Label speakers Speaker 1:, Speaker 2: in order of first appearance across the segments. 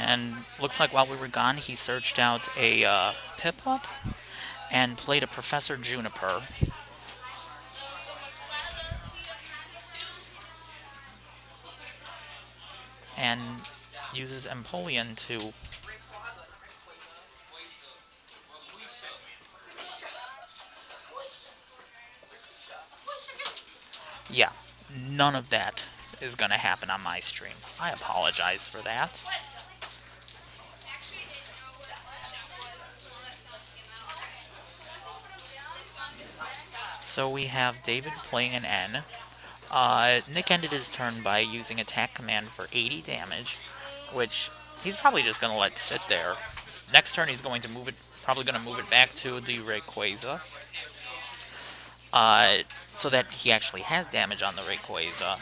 Speaker 1: And looks like while we were gone, he searched out a Piplup and played a Professor Juniper. And uses Empoleon to... Yeah, none of that is going to happen on my stream. I apologize for that. So we have David playing an N. Nick ended his turn by using attack command for 80 damage, which he's probably just going to let sit there. Next turn he's going to move it, probably going to move it back to the Rayquaza, so that he actually has damage on the Rayquaza.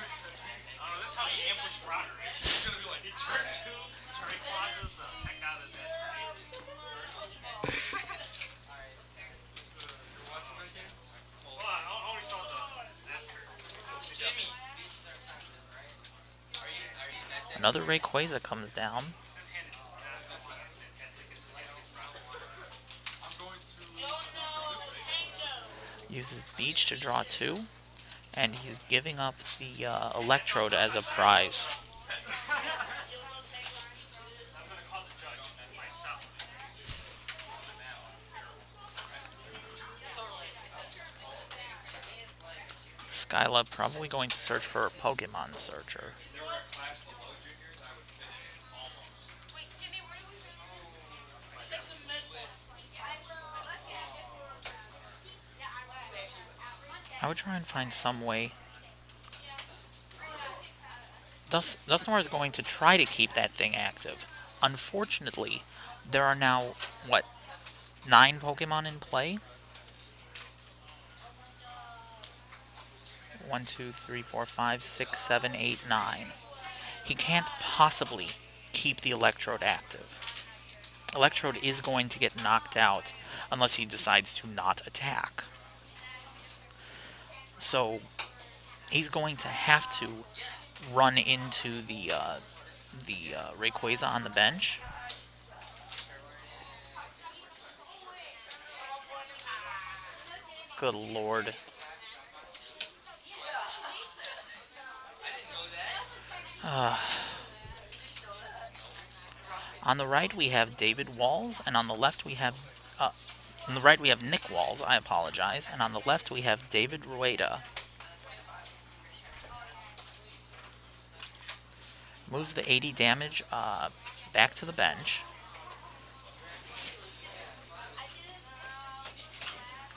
Speaker 1: Another Rayquaza comes down. Uses Beach to draw 2, and he's giving up the Electrode as a prize. Skyla probably going to search for a Pokemon Searcher. I would try and find some way. Dusknoir is going to try to keep that thing active. Unfortunately, there are now, what, 9 Pokemon in play? 1, 2, 3, 4, 5, 6, 7, 8, 9. He can't possibly keep the Electrode active. Electrode is going to get knocked out unless he decides to not attack. So he's going to have to run into the Rayquaza on the bench. Good lord. On the right we have David Walls, and on the left we have... on the right we have Nick Walls, I apologize, and on the left we have David Rueda. Moves the 80 damage back to the bench.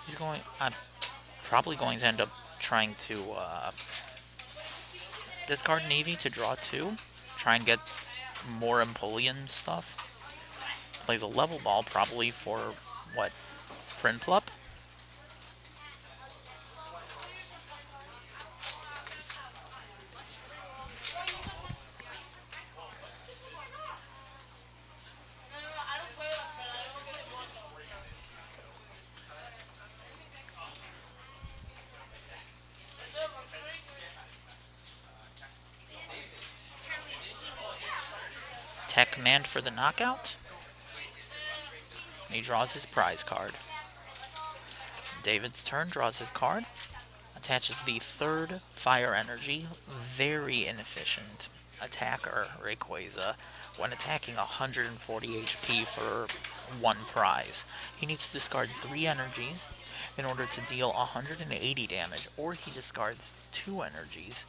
Speaker 1: He's going... I'm probably going to end up trying to discard an Eevee to draw 2. Try and get more Empoleon stuff. Plays a level ball probably for, what, Prinplup? Attack command for the knockout. And he draws his prize card. David's turn, draws his card. Attaches the 3rd Fire Energy. Very inefficient attacker, Rayquaza, when attacking 140 HP for 1 prize. He needs to discard 3 energies in order to deal 180 damage, or he discards 2 energies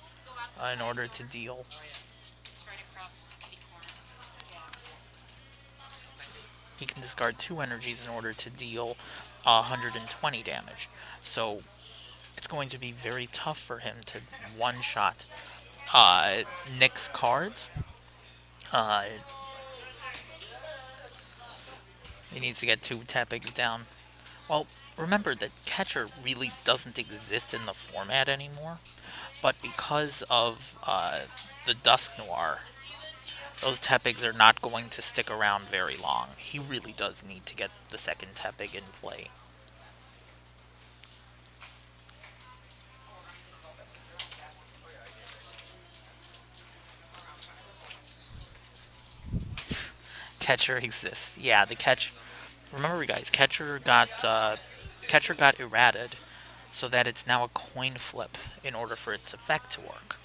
Speaker 1: in order to deal... He can discard 2 energies in order to deal 120 damage. So it's going to be very tough for him to one-shot Nick's cards. He needs to get 2 Tepigs down. Well, remember that Catcher really doesn't exist in the format anymore, but because of the Dusknoir, those Tepigs are not going to stick around very long. He really does need to get the 2nd Tepig in play. Catcher exists. Yeah, the catch. Remember, guys, catcher got errated, so that it's now a coin flip in order for its effect to work.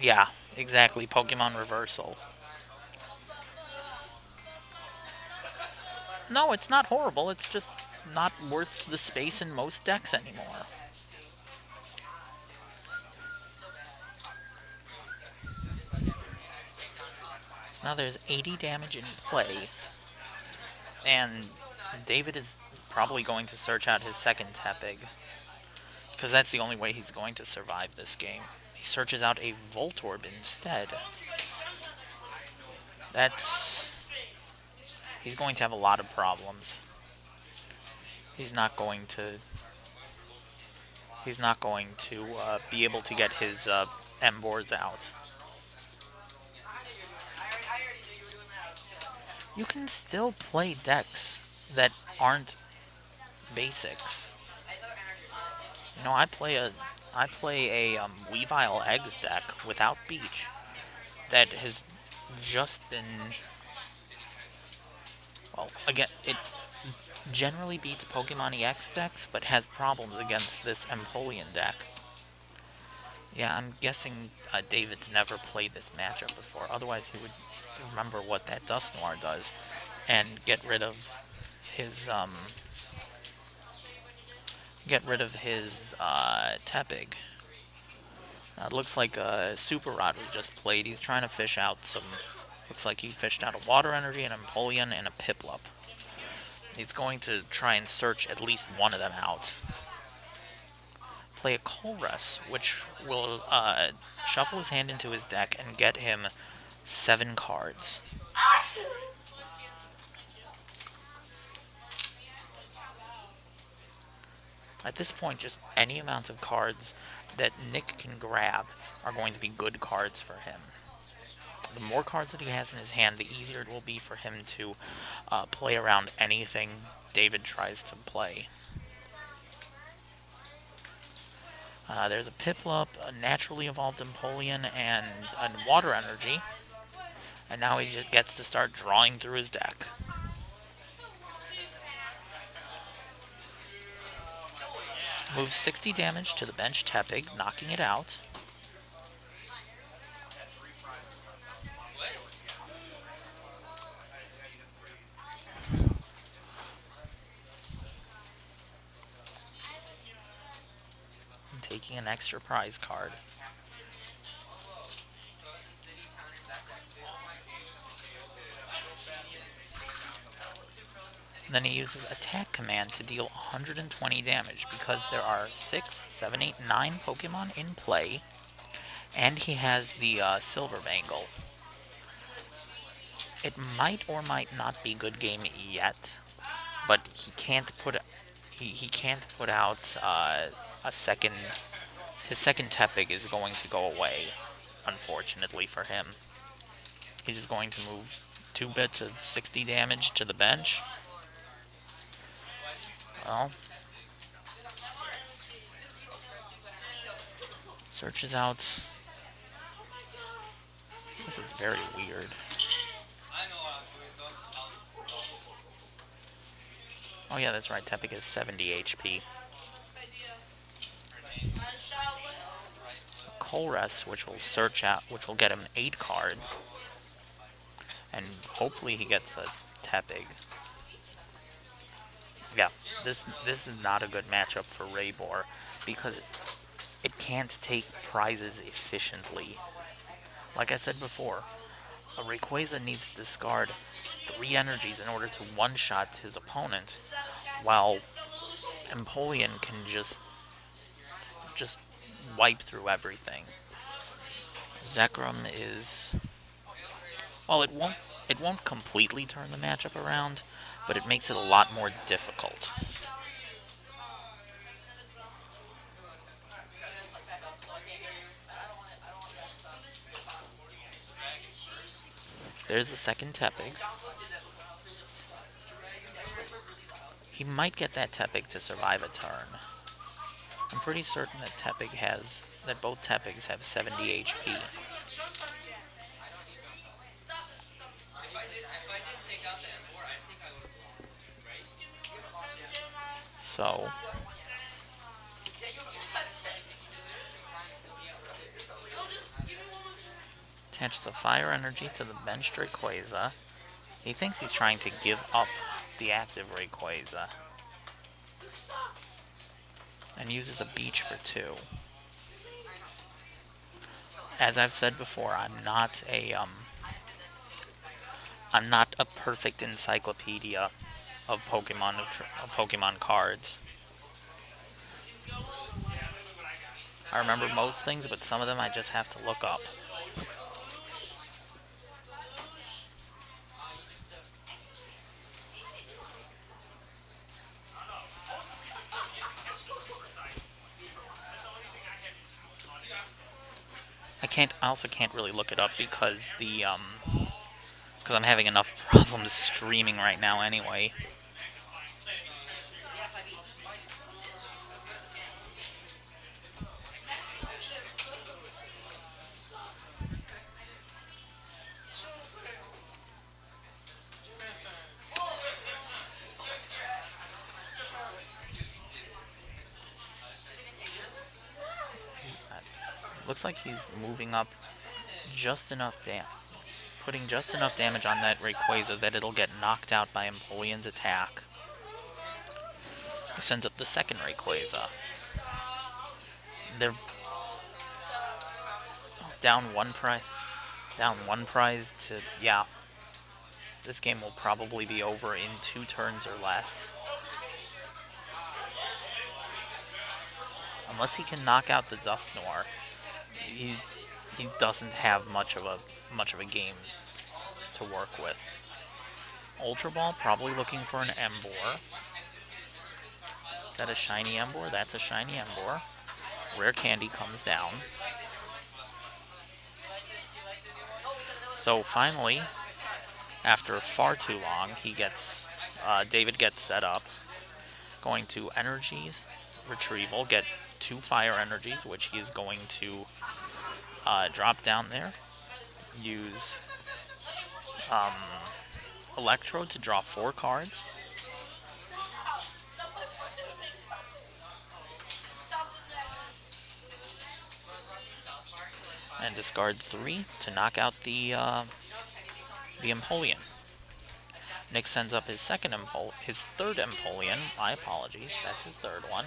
Speaker 1: Yeah, exactly. Pokemon reversal. No, it's not horrible. It's just not worth the space in most decks anymore. So now there's 80 damage in play, and David is probably going to search out his second Tepig, because that's the only way he's going to survive this game. He searches out a Voltorb instead. That's... He's going to have a lot of problems. He's not going to... He's not going to be able to get his M boards out. You can still play decks that aren't basics. You know, I play a Weavile Eggs deck without Beach that has just been, well, again, it generally beats Pokemon EX decks, but has problems against this Empoleon deck. Yeah, I'm guessing David's never played this matchup before, otherwise he would remember what that Dusknoir does and get rid of his Tepig. It looks like a Super Rod was just played. He's trying to fish out some... Looks like he fished out a Water Energy, an Empoleon, and a Piplup. He's going to try and search at least one of them out. Play a Colress, which will shuffle his hand into his deck and get him 7 cards. At this point, just any amount of cards that Nick can grab are going to be good cards for him. The more cards that he has in his hand, the easier it will be for him to play around anything David tries to play. There's a Piplup, a naturally evolved Empoleon, and a Water Energy. And now he just gets to start drawing through his deck. Moves 60 damage to the bench Tepig, knocking it out. And taking an extra prize card. And then he uses Attack Command to deal 120 damage because there are 6, 7, 8, 9 Pokemon in play, and he has the Silver Bangle. It might or might not be good game yet, but he can't put out a second. His second Tepig is going to go away, unfortunately for him. He's just going to move 2 bits of 60 damage to the bench. Well, searches out. This is very weird. Oh yeah, that's right. Tepig is 70 HP. Colress, which will get him 8 cards, and hopefully he gets a Tepig. Yeah, this is not a good matchup for Rayboar because it can't take prizes efficiently. Like I said before, a Rayquaza needs to discard 3 energies in order to one-shot his opponent, while Empoleon can just wipe through everything. Zekrom is... Well, it won't completely turn the matchup around, but it makes it a lot more difficult. There's the second Tepig. He might get that Tepig to survive a turn. I'm pretty certain that both Tepigs have 70 HP. So attaches a fire energy to the benched Rayquaza. He thinks he's trying to give up the active Rayquaza. And uses a beach for 2. As I've said before, I'm not a perfect encyclopedia of Pokemon cards. I remember most things, but some of them I just have to look up. I also can't really look it up because because I'm having enough problems streaming right now anyway. Looks like he's moving up just enough putting just enough damage on that Rayquaza that it'll get knocked out by Empoleon's attack. He sends up the second Rayquaza. They're down one prize. Down one prize to, yeah. This game will probably be over in 2 turns or less. Unless he can knock out the Dusknoir, he doesn't have much of a game to work with. Ultra Ball, probably looking for an Emboar. Is that a shiny Emboar? That's a shiny Emboar. Rare Candy comes down. So finally, after far too long, David gets set up. Going to Energies Retrieval, get 2 Fire Energies, which he is going to drop down there. Use Electrode to draw 4 cards. And discard 3 to knock out the Empoleon. Nick sends up his third Empoleon. My apologies, that's his third one.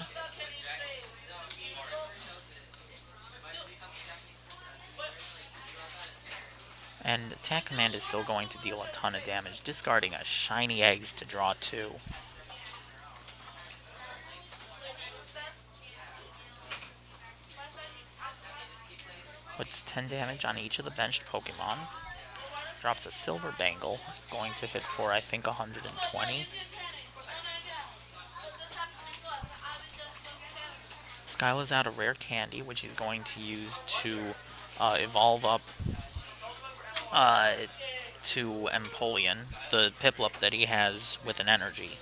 Speaker 1: And Attack Command is still going to deal a ton of damage, discarding a Shiny Eggs to draw 2. Puts 10 damage on each of the benched Pokemon. Drops a Silver Bangle, going to hit for, I think, 120. Skyla's out a Rare Candy, which he's going to use to evolve up to Empoleon, the Piplup that he has with an energy.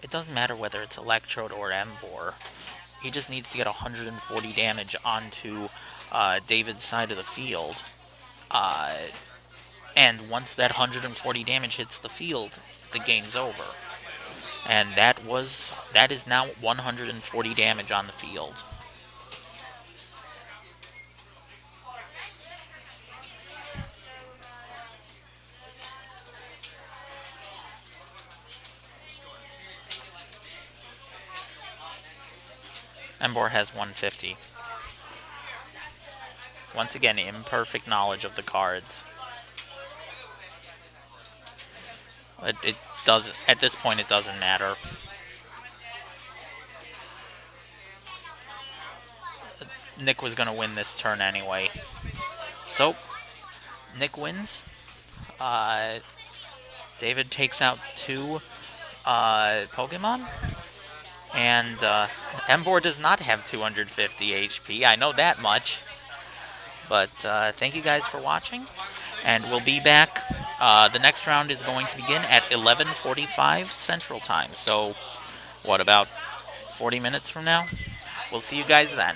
Speaker 1: It doesn't matter whether it's Electrode or Emboar. He just needs to get 140 damage onto David's side of the field. And once that 140 damage hits the field, the game's over. And that is now 140 damage on the field. Emboar has 150. Once again, imperfect knowledge of the cards. It doesn't, at this point, it doesn't matter. Nick was going to win this turn anyway. So, Nick wins. David takes out 2 Pokemon. And Emboar does not have 250 HP. I know that much. But thank you guys for watching. And we'll be back. The next round is going to begin at 11:45 Central Time. So, what, about 40 minutes from now? We'll see you guys then.